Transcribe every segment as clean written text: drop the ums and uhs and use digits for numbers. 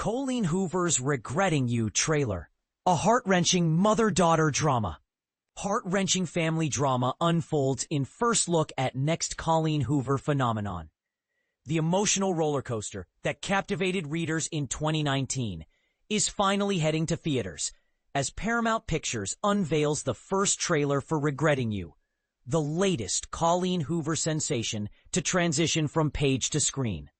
Colleen Hoover's Regretting You trailer. A heart-wrenching mother-daughter drama. Heart-wrenching family drama unfolds in first look at next Colleen Hoover phenomenon. The emotional roller coaster that captivated readers in 2019 is finally heading to theaters as Paramount Pictures unveils the first trailer for Regretting You, the latest Colleen Hoover sensation to transition from page to screen.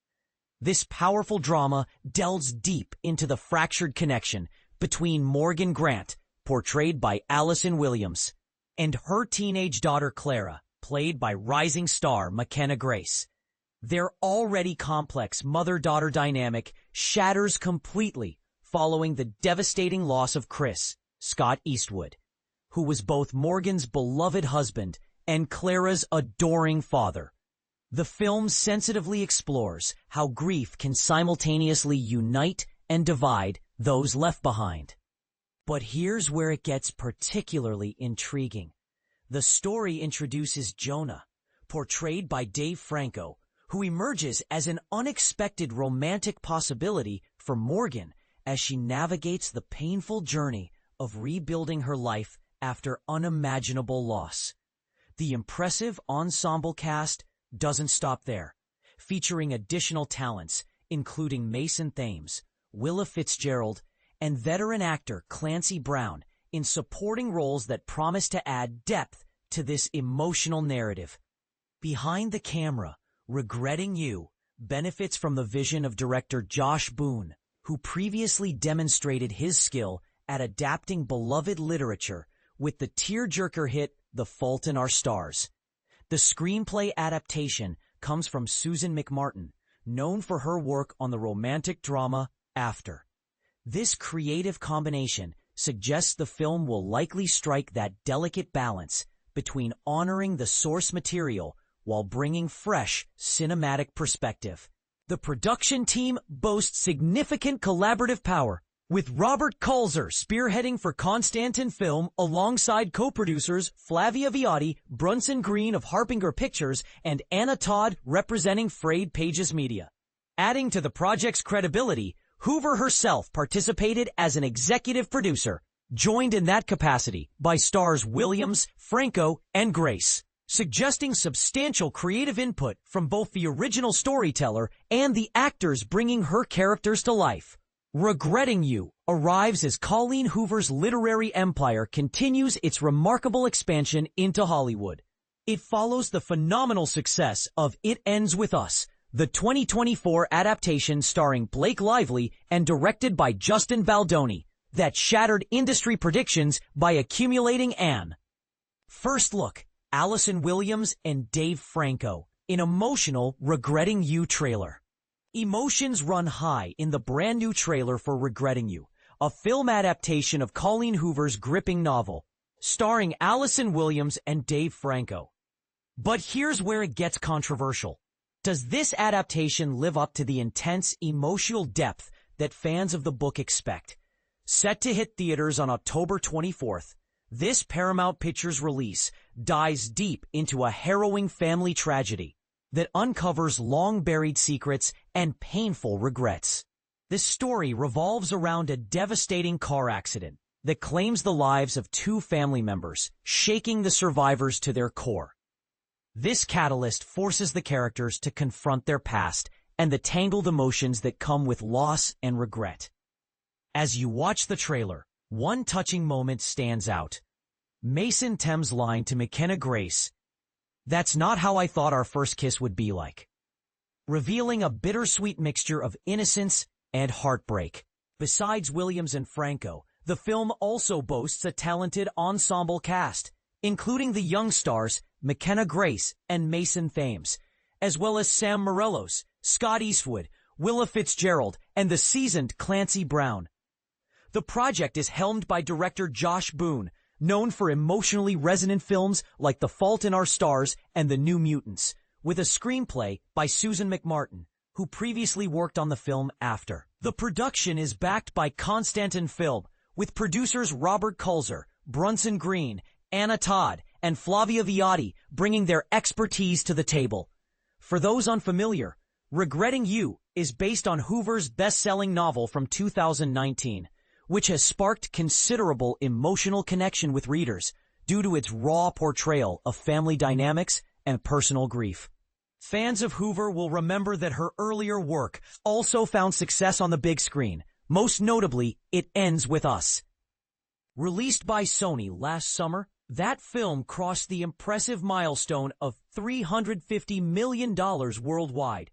This powerful drama delves deep into the fractured connection between Morgan Grant, portrayed by Allison Williams, and her teenage daughter Clara, played by rising star Mckenna Grace. Their already complex mother-daughter dynamic shatters completely following the devastating loss of Chris, Scott Eastwood, who was both Morgan's beloved husband and Clara's adoring father. The film sensitively explores how grief can simultaneously unite and divide those left behind. But here's where it gets particularly intriguing. The story introduces Jonah, portrayed by Dave Franco, who emerges as an unexpected romantic possibility for Morgan as she navigates the painful journey of rebuilding her life after unimaginable loss. The impressive ensemble cast doesn't stop there, featuring additional talents including Mason Thames, Willa Fitzgerald, and veteran actor Clancy Brown in supporting roles that promise to add depth to this emotional narrative. Behind the camera, Regretting You benefits from the vision of director Josh Boone, who previously demonstrated his skill at adapting beloved literature with the tearjerker hit The Fault in Our Stars. The screenplay adaptation comes from Susan McMartin, known for her work on the romantic drama After. This creative combination suggests the film will likely strike that delicate balance between honoring the source material while bringing fresh cinematic perspective. The production team boasts significant collaborative power, with Robert Kulzer spearheading for Constantin Film alongside co-producers Flavia Viotti, Brunson Green of Harbinger Pictures, and Anna Todd representing Frayed Pages Media. Adding to the project's credibility, Hoover herself participated as an executive producer, joined in that capacity by stars Williams, Franco, and Grace, suggesting substantial creative input from both the original storyteller and the actors bringing her characters to life. Regretting You arrives as Colleen Hoover's literary empire continues its remarkable expansion into Hollywood. It follows the phenomenal success of It Ends With Us, the 2024 adaptation starring Blake Lively and directed by Justin Baldoni, that shattered industry predictions by accumulating an first look. Allison Williams and Dave Franco in emotional Regretting You trailer. Emotions run high in the brand new trailer for Regretting You, a film adaptation of Colleen Hoover's gripping novel, starring Allison Williams and Dave Franco. But here's where it gets controversial. Does this adaptation live up to the intense emotional depth that fans of the book expect? Set to hit theaters on October 24th, this Paramount Pictures release dives deep into a harrowing family tragedy that uncovers long-buried secrets and painful regrets. This story revolves around a devastating car accident that claims the lives of two family members, shaking the survivors to their core. This catalyst forces the characters to confront their past and the tangled emotions that come with loss and regret. As you watch the trailer, one touching moment stands out. Mason Thames' line to Mckenna Grace, "That's not how I thought our first kiss would be like," revealing a bittersweet mixture of innocence and heartbreak. Besides Williams and Franco, the film also boasts a talented ensemble cast, including the young stars Mckenna Grace and Mason Thames, as well as Sam Morellos, Scott Eastwood, Willa Fitzgerald, and the seasoned Clancy Brown. The project is helmed by director Josh Boone, known for emotionally resonant films like The Fault in Our Stars and The New Mutants, with a screenplay by Susan McMartin, who previously worked on the film After. The production is backed by Constantin Film, with producers Robert Kulzer, Brunson Green, Anna Todd, and Flavia Viotti bringing their expertise to the table. For those unfamiliar, Regretting You is based on Hoover's best-selling novel from 2019, which has sparked considerable emotional connection with readers due to its raw portrayal of family dynamics and personal grief. Fans of Hoover will remember that her earlier work also found success on the big screen, most notably It Ends With Us. Released by Sony last summer, that film crossed the impressive milestone of $350 million worldwide.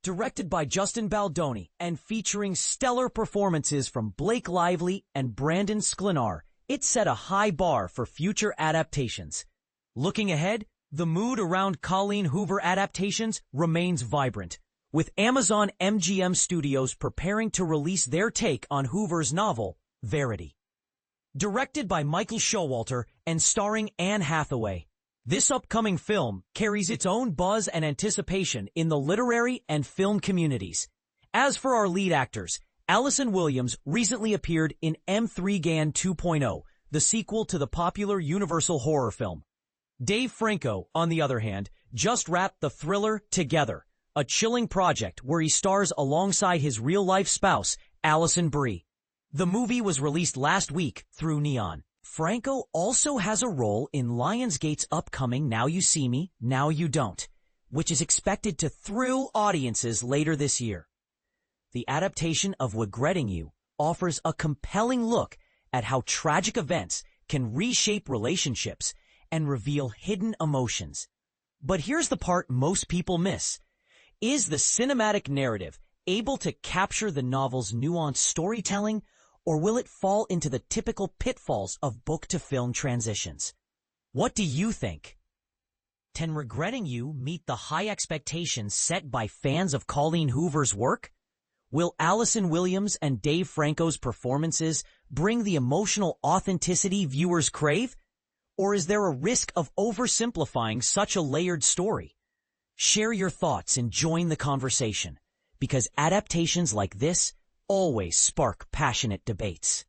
Directed by Justin Baldoni and featuring stellar performances from Blake Lively and Brandon Sklenar, it set a high bar for future adaptations. Looking ahead, the mood around Colleen Hoover adaptations remains vibrant, with Amazon MGM Studios preparing to release their take on Hoover's novel, Verity. Directed by Michael Showalter and starring Anne Hathaway, this upcoming film carries its own buzz and anticipation in the literary and film communities. As for our lead actors, Allison Williams recently appeared in M3GAN 2.0, the sequel to the popular Universal horror film. Dave Franco, on the other hand, just wrapped the thriller Together, a chilling project where he stars alongside his real-life spouse, Allison Brie. The movie was released last week through Neon. Franco also has a role in Lionsgate's upcoming Now You See Me, Now You Don't, which is expected to thrill audiences later this year. The adaptation of Regretting You offers a compelling look at how tragic events can reshape relationships and reveal hidden emotions. But here's the part most people miss. Is the cinematic narrative able to capture the novel's nuanced storytelling, or will it fall into the typical pitfalls of book-to-film transitions? What do you think? Can Regretting You meet the high expectations set by fans of Colleen Hoover's work? Will Allison Williams and Dave Franco's performances bring the emotional authenticity viewers crave? Or is there a risk of oversimplifying such a layered story? Share your thoughts and join the conversation, because adaptations like this always spark passionate debates.